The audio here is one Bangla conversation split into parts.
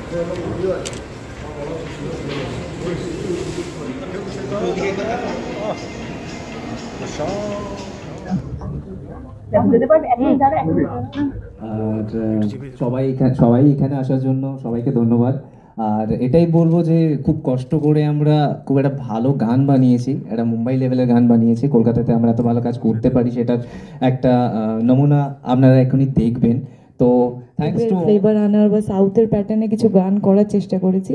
আর সবাই এখানে আসার জন্য সবাইকে ধন্যবাদ। আর এটাই বলবো যে খুব কষ্ট করে আমরা খুব একটা ভালো গান বানিয়েছি, একটা মুম্বাই লেভেলের গান বানিয়েছি। কলকাতাতে আমরা এত ভালো কাজ করতে পারি সেটার একটা নমুনা আপনারা এখনই দেখবেন। তো থ্যাঙ্কস টু ফ্লেভার আনার বা সাউথের প্যাটার্নে কিছু গান করার চেষ্টা করেছি।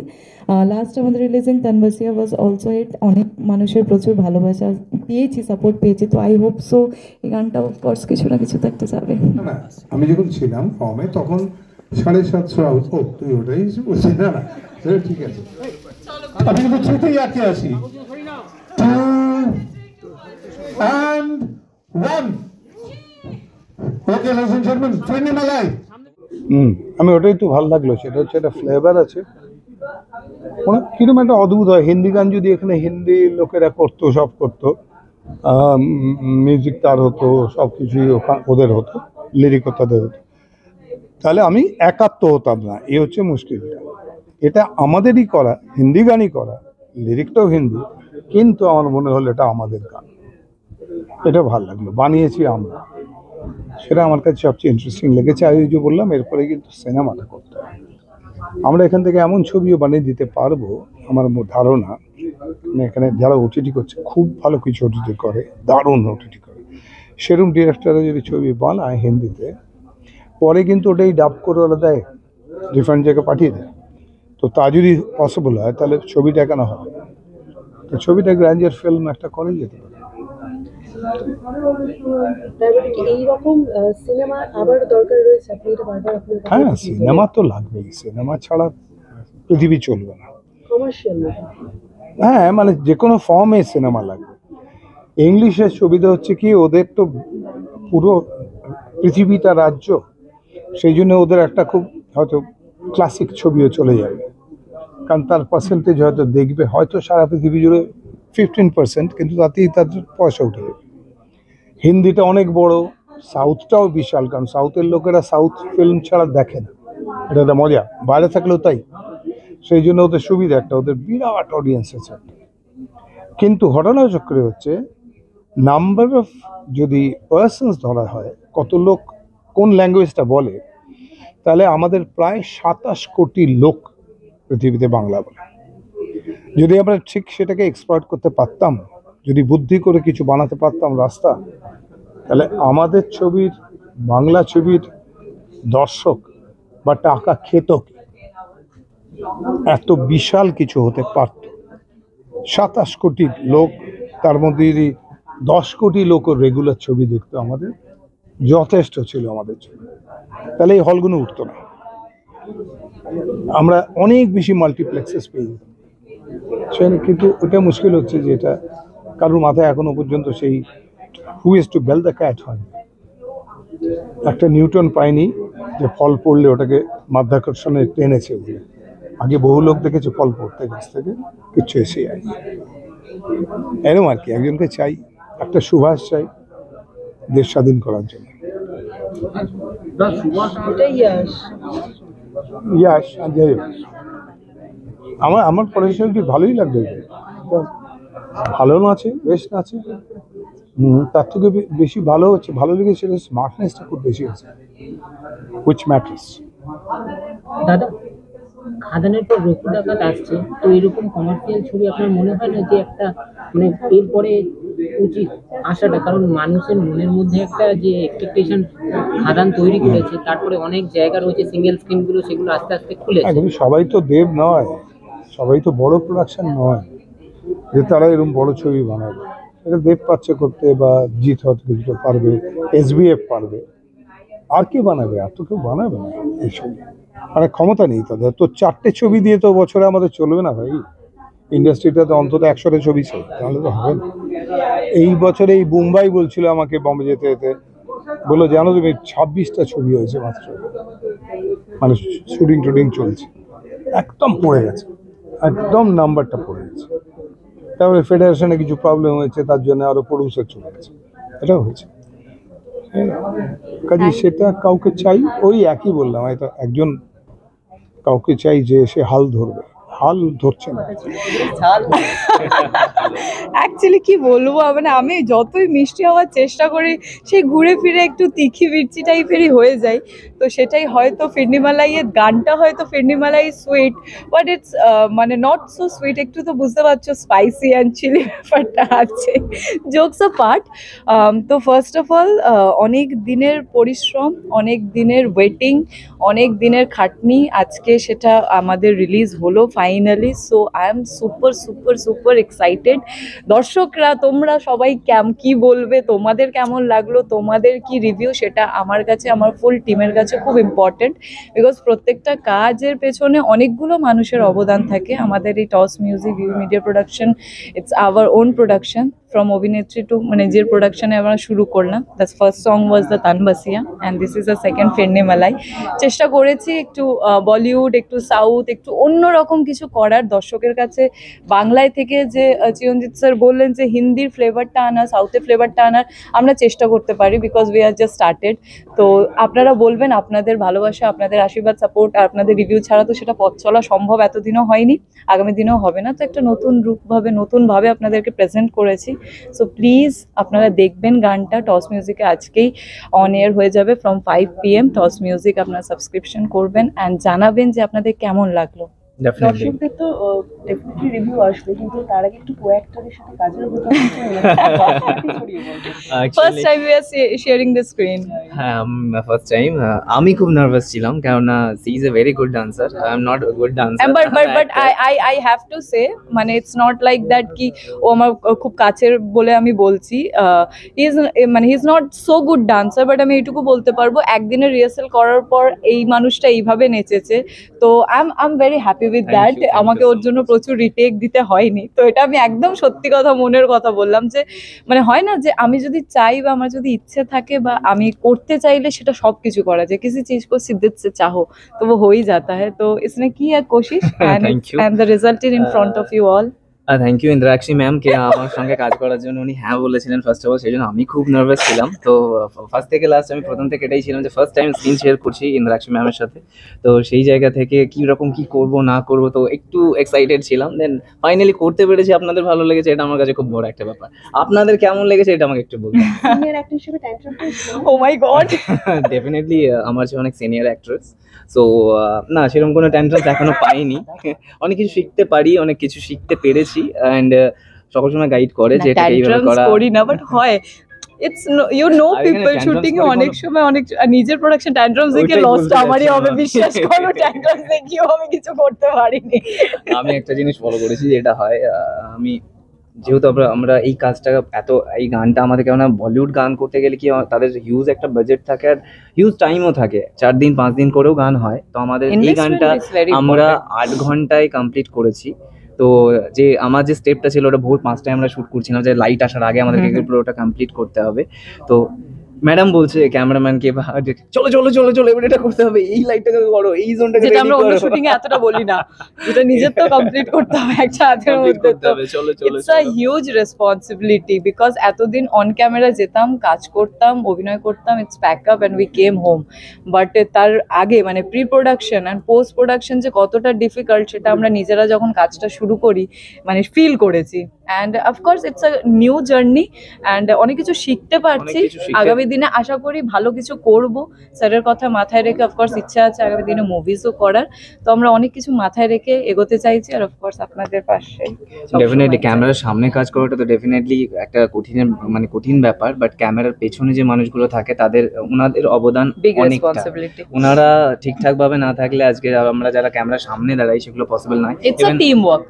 লাস্ট আমাদের রিলিজিং তানবাসিয়া ওয়াজ অলসো হিট, অনেক মানুষের প্রচুর ভালোবাসা পেয়েছি, সাপোর্ট পেয়েছি। তো আই হোপ সো এই গানটা অফকোর্স কিছু না কিছু থাকতে যাবে। আমি যখন ছিলাম ফর্মে তখন 750 আউট। ও তুই ওটাই বলছি না, না ঠিক আছে। আমি কিন্তু ছুটেই আটকে আসি। 2 and 1 okay ladies and gentlemen, friend in my life. আমি ওটাই তো ভালো লাগলো, সেটা হচ্ছে একটা ফ্লেভার আছে, কিরকম একটা অদ্ভুত হয়। হিন্দি গান যদি এখানে হিন্দি লোকেরা করতো, সব করতো, মিউজিক তার হতো, সব কিছুই ওদের হতো, লিরিকও তাদের হতো, তাহলে আমি একাত্ম হতাম না। এই হচ্ছে মুশকিলটা। এটা আমাদেরই করা, হিন্দি গানই করা, লিরিকটাও হিন্দি, কিন্তু আমার মনে হলো এটা আমাদের গান, এটা ভালো লাগলো, বানিয়েছি আমরা, সেটা আমার কাছে সবচেয়ে ইন্টারেস্টিং লেগেছে। আমি যে বললাম এরপরে কিন্তু সিনেমাটা করতে হবে। আমরা এখান থেকে এমন ছবিও বানিয়ে দিতে পারবো, আমার ধারণা। এখানে যারা ওটিটি করছে খুব ভালো কিছু ওটিটি করে, দারুণ ওটিটি করে, সেরকম ডিরেক্টররা যদি ছবি বানায় হিন্দিতে, পরে কিন্তু ওটাই ডাব করে ওরা দেয়, ডিফারেন্ট জায়গায় পাঠিয়ে দেয়। তো তা যদি পসিবল হয় তাহলে ছবিটা কেন হবে, তো ছবিটা গ্র্যান্ডিয়ার ফিল্ম একটা করে যেতে পারে। হ্যাঁ, সিনেমা তো লাগবেই, সিনেমা ছাড়া পৃথিবী চলবে না। হ্যাঁ, মানে যে কোনো ফর্মে সিনেমা লাগবে। ইংলিশের সুবিধা হচ্ছে কি, ওদের তো পুরো পৃথিবীটা রাজ্য, সেই জন্য ওদের একটা খুব হয়তো ক্লাসিক ছবিও চলে যাবে, কারণ তার পার্সেন্টেজ হয়তো দেখবে হয়তো সারা পৃথিবী জুড়ে 15%, কিন্তু তাতেই তাদের পয়সা উঠে যাবে। হিন্দিটা অনেক বড়, সাউথটাও বিশাল, কারণ সাউথের লোকেরা সাউথ ফিল্ম ছাড়া দেখে না, এটা একটা মজা, বাইরে থাকলেও তাই। সেই জন্য ওদের সুবিধা একটা, ওদের বিরাট অডিয়েন্স আছে। কিন্তু ঘটনা চক্রে হচ্ছে নাম্বার অফ, যদি পার্সনস ধরা হয় কত লোক কোন ল্যাঙ্গুয়েজটা বলে, তাহলে আমাদের প্রায় 27 কোটি লোক পৃথিবীতে বাংলা বলে। যদি আমরা ঠিক সেটাকে এক্সপ্লয়েট করতে পারতাম, যদি বুদ্ধি করে কিছু বানাতে পারতাম রাস্তা, তাহলে আমাদের ছবির, বাংলা ছবির দর্শক বা টাকা খেত কি, এত বিশাল কিছু হতে পারত। 27 কোটি লোক, তার মধ্যে যদি 10 কোটি লোক রেগুলার ছবি দেখতো, আমাদের যথেষ্ট ছিল আমাদের ছবি, তাহলে এই হলগুলো উঠতো না। আমরা অনেক বেশি মাল্টিপ্লেক্সেস পেয়ে যেতাম, কিন্তু ওটা মুশকিল হচ্ছে যে এটা কারোর মাথায় এখনো পর্যন্ত সেই who is to bell the cat হয়। একটা নিউটন পায়নি যে ফল পড়লে ওটাকে মাধ্যাকর্ষণে টেনেছে বলে। আগে বহু লোক দেখেছে ফল পড়তে, গাছ থেকে কিচ্ছু এসে যায়নি। এরকম আর কি, একজনকে চাই, একটা সুভাষ চাই দেশ স্বাধীন করার জন্য। ইয়াস, যাই হোক, আমার পড়াশোনাটি ভালোই লাগবে, ভালো নাচে, বেশ নাচে, তার থেকে বেশি ভালো হচ্ছে, ভালো লেগেছে স্মার্টনেসটা খুব বেশি আছে, হুইচ ম্যাটার্স। দাদা, খাদানের পর রঘু ডাকাত আসছে, তো এরকম কমার্শিয়াল ছবি আপনার মনে হয় না যে একটা মানে এরপরে উচিত আসাটা? কারণ মানুষের মনের মধ্যে একটা যে এক্সপেকটেশন খাদান তৈরি করেছে, তারপরে অনেক জায়গা রয়েছে সিঙ্গেল স্ক্রিনগুলো, সেগুলো আস্তে আস্তে খুলেছে। সবাই তো দেব নয়, সবাই তো বড় প্রোডাকশন নয় যে তারা এরকম বড় ছবি বানাবে। এটা দেব পাচ্ছে করতে, বা জিৎ হয়তো কিছুটা পারবে, SBF পারবে, আর কে বানাবে? আর তো কেউ বানাবে না এই ছবি, মানে ক্ষমতা নেই তাদের। তো 4টে ছবি দিয়ে তো বছরে আমাদের চলবে না ভাই, ইন্ডাস্ট্রিটাতে অন্তত 100টা ছবি চাই, তাহলে তো হবে না। এই বছরে এই মুম্বাই বলছিল আমাকে বম্বে যেতে যেতে, বললো জানো তুমি 26টা ছবি হয়েছে মাত্র, মানে শুটিং টুটিং চলছে, একদম পড়ে গেছে, একদম নাম্বারটা পড়ে গেছে। তারপরে ফেডারেশনে কিছু প্রবলেম হয়েছে, তার জন্য আরো প্রডিউসার চলে গেছে, এটাও হয়েছে। কাজে সেটা কাউকে চাই, ওই একই বললাম, এটা একজন কাউকে চাই যে সে হাল ধরবে, হাল ধরছে না। অ্যাকচুয়ালি কি বলবো, মানে আমি যতই মিষ্টি হওয়ার চেষ্টা করি সেই ঘুরে ফিরে একটু তিখি মির্চি টাইপেরই হয়ে যায়। তো সেটাই হয়তো ফিরনিমালাইয়ের গানটা হয়তো ফিরনিমালাই সুইট, বাট ইটস মানে নট সো সুইট, একটু তো বুঝতে পারছো স্পাইসি অ্যান্ড চিলি ব্যাপারটা আছে। জোকস আ পার্ট। তো ফার্স্ট অফ অল অনেক দিনের পরিশ্রম, অনেক দিনের ওয়েটিং, অনেক দিনের খাটনি, আজকে সেটা আমাদের রিলিজ হলো finally. So I am super super super excited. দর্শকরা তোমরা সবাই কি বলবে, তোমাদের কেমন লাগলো, তোমাদের কি রিভিউ, সেটা আমার কাছে, আমার ফুল টিমের কাছে খুব ইম্পর্টেন্ট। বিকজ প্রত্যেকটা কাজের পেছনে অনেকগুলো মানুষের অবদান থাকে। আমাদের এই Toss Music U Media production, it's our own production from অভিনেত্রী টু নিজের প্রোডাকশনে আমরা শুরু করলাম। The first song was the তানবাসিয়া and this is the second ফিরনিমালাই। চেষ্টা করেছি একটু বলিউড, একটু সাউথ, একটু অন্যরকম কিছু করার, দর্শকের কাছে বাংলায় থেকে যে চিরঞ্জিত স্যার বললেন যে হিন্দির ফ্লেভারটা আনা, সাউথের ফ্লেভারটা আনার, আমরা চেষ্টা করতে পারি because we are just started. তো আপনারা বলবেন, আপনাদের ভালোবাসা, আপনাদের আশীর্বাদ, সাপোর্ট আর আপনাদের রিভিউ ছাড়া তো সেটা পথ চলা সম্ভব এতদিনও হয়নি, আগামী দিনেও হবে না। তো একটা নতুন রূপভাবে, নতুনভাবে আপনাদেরকে প্রেজেন্ট করেছি। সো প্লিজ আপনারা দেখবেন গানটা। টস মিউজিকে আজকেই অন এয়ার হয়ে যাবে ফ্রম 5 PM। টস মিউজিক আপনারা সাবস্ক্রিপশন করবেন অ্যান্ড জানাবেন যে আপনাদের কেমন লাগলো। ডেফিনেটলি। দর্শকদের তো ডেফিনেটলি রিভিউ আসবে, কিন্তু তার আগে একটু কো-অ্যাক্টরের সাথে কাজের অভিজ্ঞতা first time we are sharing the screen. হ্যাঁ, ফার্স্ট টাইম। আমি খুব নার্ভাস ছিলাম, কেননা she is a very good dancer, I am not good dancer. But I have to say, মানে ইটস নট লাইক দ্যাট কি ও আমার খুব কাছের বলে আমি বলছি। He is not so good dancer, but আমি এইটুকু বলতে পারবো একদিনের রিহার্সাল করার পর এই মানুষটা এইভাবে নেচেছে। তো I am very happy with Thank that. you, thank আমাকে you so ওর জন্য much. প্রচুর রিটেক দিতে হয়নি। তো এটা আমি একদম সত্যি কথা, মনের কথা বললাম যে মানে হয় না যে আমি যদি চাই বা আমার যদি ইচ্ছে থাকে বা আমি করতে চাইলে সেটা সব কিছু করা যায়। किसी चीज को शिद्दत से चाहो तो वो हो ही जाता है। तो इसने की है कोशिश Thank you. and the result is in front of you all. Thank you Indrakshi ma'am, কে আমার সঙ্গে কাজ করার জন্য উনি হ্যাঁ বলেছিলেন ফার্স্ট অফ অল, সেই জন্য আমি খুব নার্ভাস ছিলাম। তো ফার্স্ট থেকে লাস্ট আমি প্রথম থেকে এটাই ছিলাম যে ফার্স্ট টাইম স্ক্রিন শেয়ার করছি ইন্দ্রাক্ষী ম্যামের সাথে। তো সেই জায়গা থেকে কি রকম কি করব না করব, তো একটু এক্সাইটেড ছিলাম। দেন ফাইনালি করতে পেরেছি, আপনাদের ভালো লেগেছে, এটা আমার কাছে খুব বড় একটা ব্যাপার। আপনাদের কেমন লেগেছে এটা আমাকে একটু বলুন। সিনিয়র অ্যাক্টর হিসেবে tantrum Oh my god. Definitely আমার চেয়ে অনেক সিনিয়র অ্যাক্ট্রেস। সো না, সেরকম কোনো ট্যান্ট্রামস এখনো পাইনি। অনেক কিছু শিখতে পারি, অনেক কিছু শিখতে পেরেছি, অ্যান্ড সকল সময় গাইড করে যে এটা এইভাবে Tantrums করা। করি না, বাট হয়। It's no, you know আর এখানে people tantrums shooting করে অনেক কোনো- সময় অনেক নিজের প্রোডাকশন ট্যান্ট্রামস দেখে ওইটাই লস্ট বলতে আমারই হবে, যাচ্ছিলাম। বিশ্বাস করো। ট্যান্ট্রামস দেখিও আমি কিছু করতে পারিনি। আমি একটা জিনিস ফলো করেছি, যেটা হয় আমি যেহেতু আমরা এই কাজটা এই গানটা আমাদের, কেননা বলিউড গান করতে গেলে কি তাদের হিউজ একটা বাজেট থাকে আর হিউজ টাইমও থাকে, 4 দিন 5 দিন করেও গান হয়। তো আমাদের এই Investment গানটা is very আমরা important. 8 ঘন্টায় কমপ্লিট করেছি। তো যে আমার যে স্টেপটা ছিল ওটা ভোর 5টায় আমরা শুট করছিলাম, যে লাইট আসার আগে আমাদেরকে পুরো ওটা কমপ্লিট করতে হবে। তো ম্যাডাম বলছে ক্যামেরাম্যানকে, চলো চলো চলো চলো এবার এটা করতে হবে, এই লাইটটাকে করো, এই জোনটাকে যেটা রেডি আমরা অন্য করো, শুটিং এ এতটা বলি না, যেটা নিজের তো কমপ্লিট করতে হবে একটা হাতের Complete মধ্যে। করতে তো হবে, চলো চলো it's a huge responsibility, because এতদিন অন ক্যামেরা যেতাম, কাজ করতাম, অভিনয় করতাম, it's pack up and we came home. But তার আগে মানে pre production and post production যে কতটা ডিফিকাল্ট, সেটা আমরা নিজেরা যখন কাজটা শুরু করি মানে ফিল করেছি। And of course it's a new journey and অনেক কিছু শিখতে পারছি। অনেক কিছু শিখতে- আগামী দিনে আশা করি ভালো কিছু করব। স্যারের কথা মাথায় রেখে অফকোর্স ইচ্ছা আছে আগামী দিনে মুভিজও করার। তো আমরা অনেক কিছু মাথায় রেখে এগোতে চাইছি, আর অফকোর্স আপনাদের পাশে ডেফিনেটলি ক্যামেরার সামনে কাজ করাটা তো ডেফিনেটলি একটা কঠিন ব্যাপার, বাট ক্যামেরার পেছনে যে মানুষগুলো থাকে ওনাদের অবদান বিগ অনেকটা। রেসপন্সিবিলিটি। ওনারা ঠিকঠাক ভাবে না থাকলে আজকে আমরা যারা ক্যামেরার সামনে দাঁড়াই সেগুলো পসিবল নয়। It's a team work.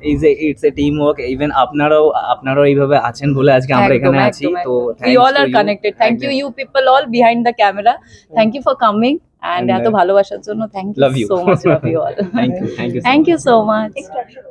It's a team work. Even আপনারাও এইভাবে আছেন বলে আজকে আমরা এখানে আছি। তো we all are connected. Thank you people all behind the camera. Thank you for coming and And, এত ভালোবাসার জন্য thank you love you. so much. Love you all. Thank you so Thank you so much. একটু একসাথে